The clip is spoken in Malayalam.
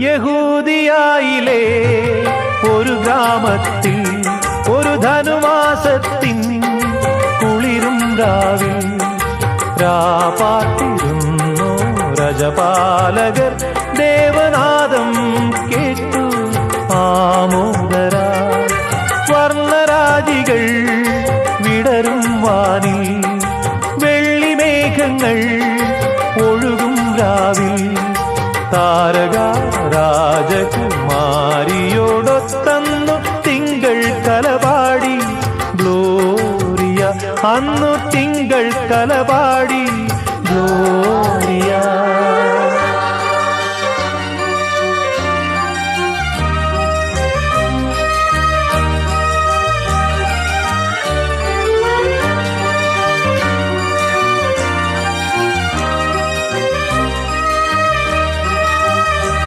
യഹൂദിയായിലെ ഒരു ഗ്രാമത്തിൽ ഒരു ധനുമാസത്തിൻ കുളിരും രാവിൽ രാപാർത്തിരുന്നു രജപാലകർ ദേവനാദം കേട്ടു ആമോദരാ സ്വർണരാജികൾ വിടരും വാനിൽ വെള്ളിമേഘങ്ങൾ ഒഴുകും രാവിൽ താരക രാജകുമാരിയോടൊത്തന്നു തിങ്കൾ കലപാടി ഗ്ലോറിയ അന്നു തിങ്കൾ കലപാടി